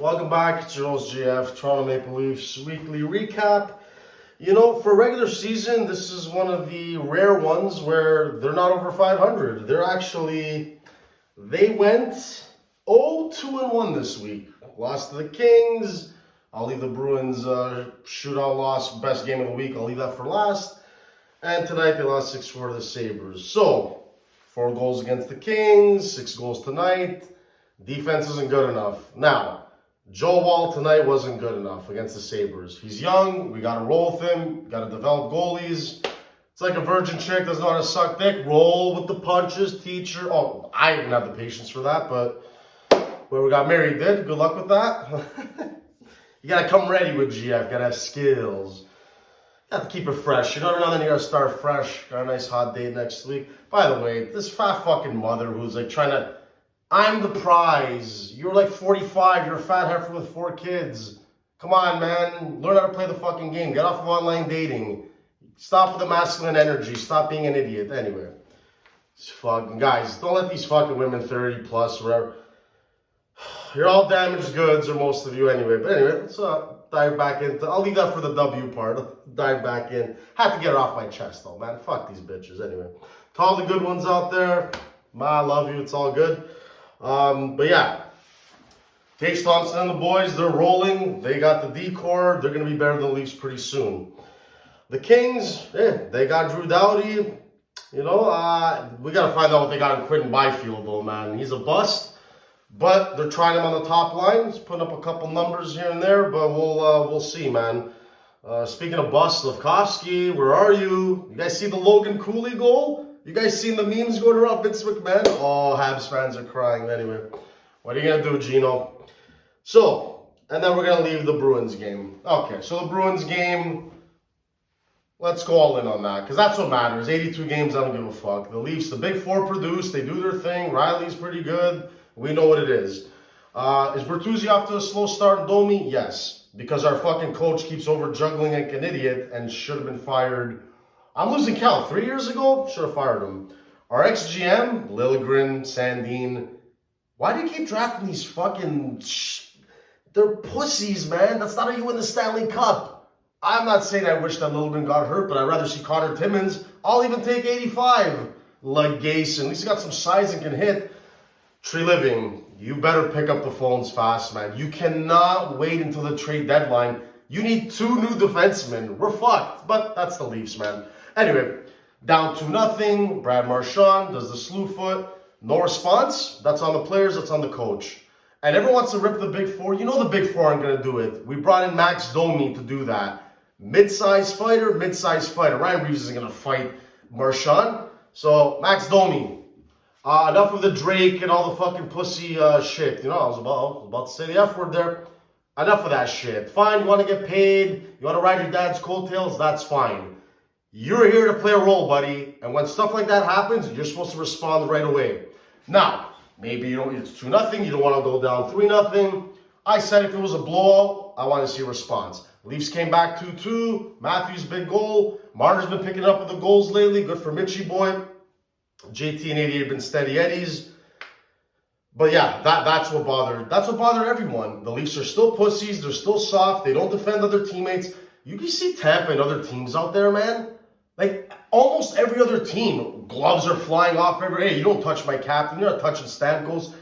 Welcome back. It's your host GF, Toronto Maple Leafs weekly recap. You know, for regular season, this is one of the rare ones where they're not over 500. They went 0-2-1 this week. Lost to the Kings. I'll leave the Bruins shootout loss, best game of the week. I'll leave that for last. And tonight they lost 6-4 to the Sabres. So, 4 goals against the Kings, 6 goals tonight. Defense isn't good enough. Now, Joe Wall tonight wasn't good enough against the Sabres. He's young. We got to roll with him. Got to develop goalies. It's like a virgin chick doesn't know how to suck dick. Roll with the punches, teacher. Oh, I didn't have the patience for that, but whoever got married did. Good luck with that. You got to come ready with GF. Got to have skills. Got to keep it fresh. You know, every now and then you got to start fresh. Got a nice hot date next week. By the way, this fat fucking mother who's like trying to... I'm the prize. You're like 45. You're a fat heifer with 4 kids. Come on, man. Learn how to play the fucking game. Get off of online dating. Stop with the masculine energy. Stop being an idiot. Anyway. Fucking guys, don't let these fucking women 30 plus, whatever. You're all damaged goods, or most of you anyway. But anyway, let's dive back into... I'll leave that for the W part. I'll dive back in. Have to get it off my chest, though, man. Fuck these bitches. Anyway. To all the good ones out there, Ma, I love you. It's all good. But yeah, Tage Thompson and the boys, they're rolling. They got the decor. They're going to be better than the Leafs pretty soon. The Kings, they got Drew Doughty. You know, we got to find out what they got in Quinton Byfield, though, man. He's a bust, but they're trying him on the top line. He's putting up a couple numbers here and there, but we'll see, man. Speaking of bust, Slavkovsky, where are you? You guys see the Logan Cooley goal? You guys seen the memes going around Vince McMahon? Oh, Habs fans are crying. Anyway, what are you going to do, Gino? So, and then we're going to leave the Bruins game. Okay, so the Bruins game, let's go all in on that, because that's what matters. 82 games, I don't give a fuck. The Leafs, the Big Four produce. They do their thing. Riley's pretty good. We know what it is. Is Bertuzzi off to a slow start in Domi? Yes, because our fucking coach keeps over-juggling like an idiot and should have been fired. I'm losing count. 3 years ago, should have fired him. Our ex-GM, Liljegren, Sandin. Why do you keep drafting these fucking... They're pussies, man. That's not how you win the Stanley Cup. I'm not saying I wish that Liljegren got hurt, but I'd rather see Connor Timmins. I'll even take 85. Legason. At least he got some size and can hit. Tree Living, you better pick up the phones fast, man. You cannot wait until the trade deadline. You need 2 new defensemen. We're fucked. But that's the Leafs, man. Anyway, down 2-0. Brad Marchand does the slew foot. No response. That's on the players. That's on the coach. And everyone wants to rip the Big Four. You know the Big Four aren't going to do it. We brought in Max Domi to do that. Mid-size fighter, mid-size fighter. Ryan Reeves isn't going to fight Marchand. So, Max Domi. Enough of the Drake and all the fucking pussy shit. You know, I was about to say the F word there. Enough of that shit. Fine, you want to get paid. You want to ride your dad's coattails. That's fine. You're here to play a role, buddy. And when stuff like that happens, you're supposed to respond right away. Now, maybe it's 2-0. You don't want to go down 3-0. I said if it was a blowout, I want to see a response. Leafs came back 2-2. Matthews' big goal. Marner's been picking up with the goals lately. Good for Mitchie boy. JT and 88 have been steady eddies. But yeah, that's what bothered everyone. The Leafs are still pussies. They're still soft. They don't defend other teammates. You can see Tampa and other teams out there, man. Like, almost every other team, gloves are flying off hey, you don't touch my captain. You're not touching Stamkos.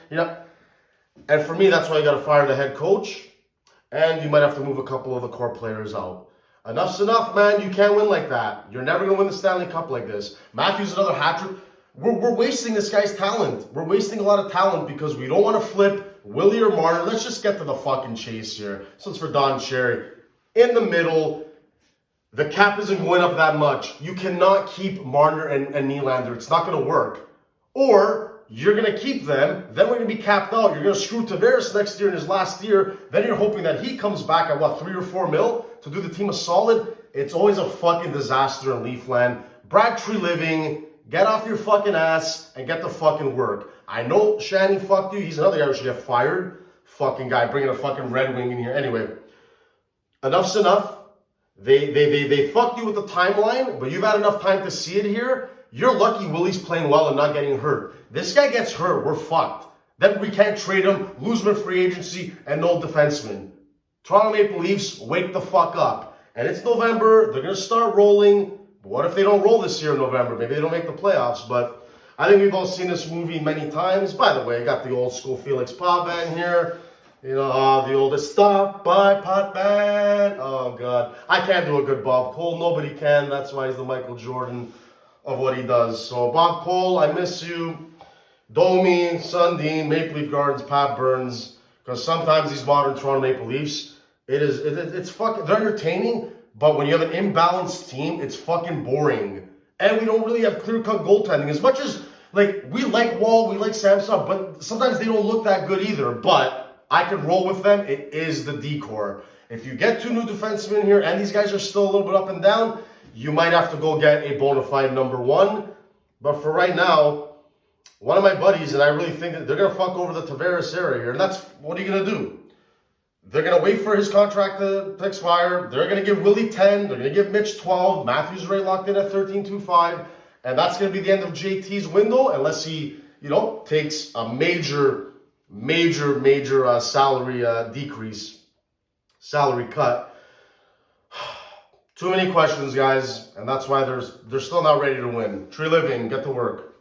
And for me, that's why you got to fire the head coach. And you might have to move a couple of the core players out. Enough's enough, man. You can't win like that. You're never going to win the Stanley Cup like this. Matthews, another hat trick. We're wasting this guy's talent. We're wasting a lot of talent because we don't want to flip Willie or Marner. Let's just get to the fucking chase here. So it's for Don Cherry. In the middle, the cap isn't going up that much. You cannot keep Marner and Nylander. It's not going to work. Or you're going to keep them. Then we're going to be capped out. You're going to screw Tavares next year in his last year. Then you're hoping that he comes back at, 3 or 4 mil to do the team a solid. It's always a fucking disaster in Leafland. Brad Tree Living... Get off your fucking ass and get the fucking work. I know Shanny fucked you. He's another guy who should get fired. Fucking guy bringing a fucking Red Wing in here. Anyway, enough's enough. They fucked you with the timeline, but you've had enough time to see it here. You're lucky Willie's playing well and not getting hurt. This guy gets hurt, we're fucked. Then we can't trade him, lose him in free agency, and no defenseman. Toronto Maple Leafs, wake the fuck up. And it's November, they're going to start rolling. But what if they don't roll this year in November? Maybe they don't make the playoffs, but I think we've all seen this movie many times. By the way, I got the old school Felix Pavan here. You know, the oldest stop by Potman. Oh, God. I can't do a good Bob Cole. Nobody can. That's why he's the Michael Jordan of what he does. So, Bob Cole, I miss you. Domi, Sundin, Maple Leaf Gardens, Pat Burns. Because sometimes these modern Toronto Maple Leafs, it's fucking, they're entertaining, but when you have an imbalanced team, it's fucking boring. And we don't really have clear-cut goaltending. As much as, like, we like Wall, we like Samsung, but sometimes they don't look that good either. But I can roll with them. It is the decor. If you get 2 new defensemen here, and these guys are still a little bit up and down, you might have to go get a bona fide number 1. But for right now, one of my buddies, and I really think that they're going to fuck over the Tavares area here. And that's, what are you going to do? They're going to wait for his contract to expire. They're going to give Willie 10. They're going to give Mitch 12. Matthews already locked in at 13.25. And that's going to be the end of JT's window unless he, takes a major salary decrease, salary cut. Too many questions, guys. And that's why they're still not ready to win. Tree Living, get to work.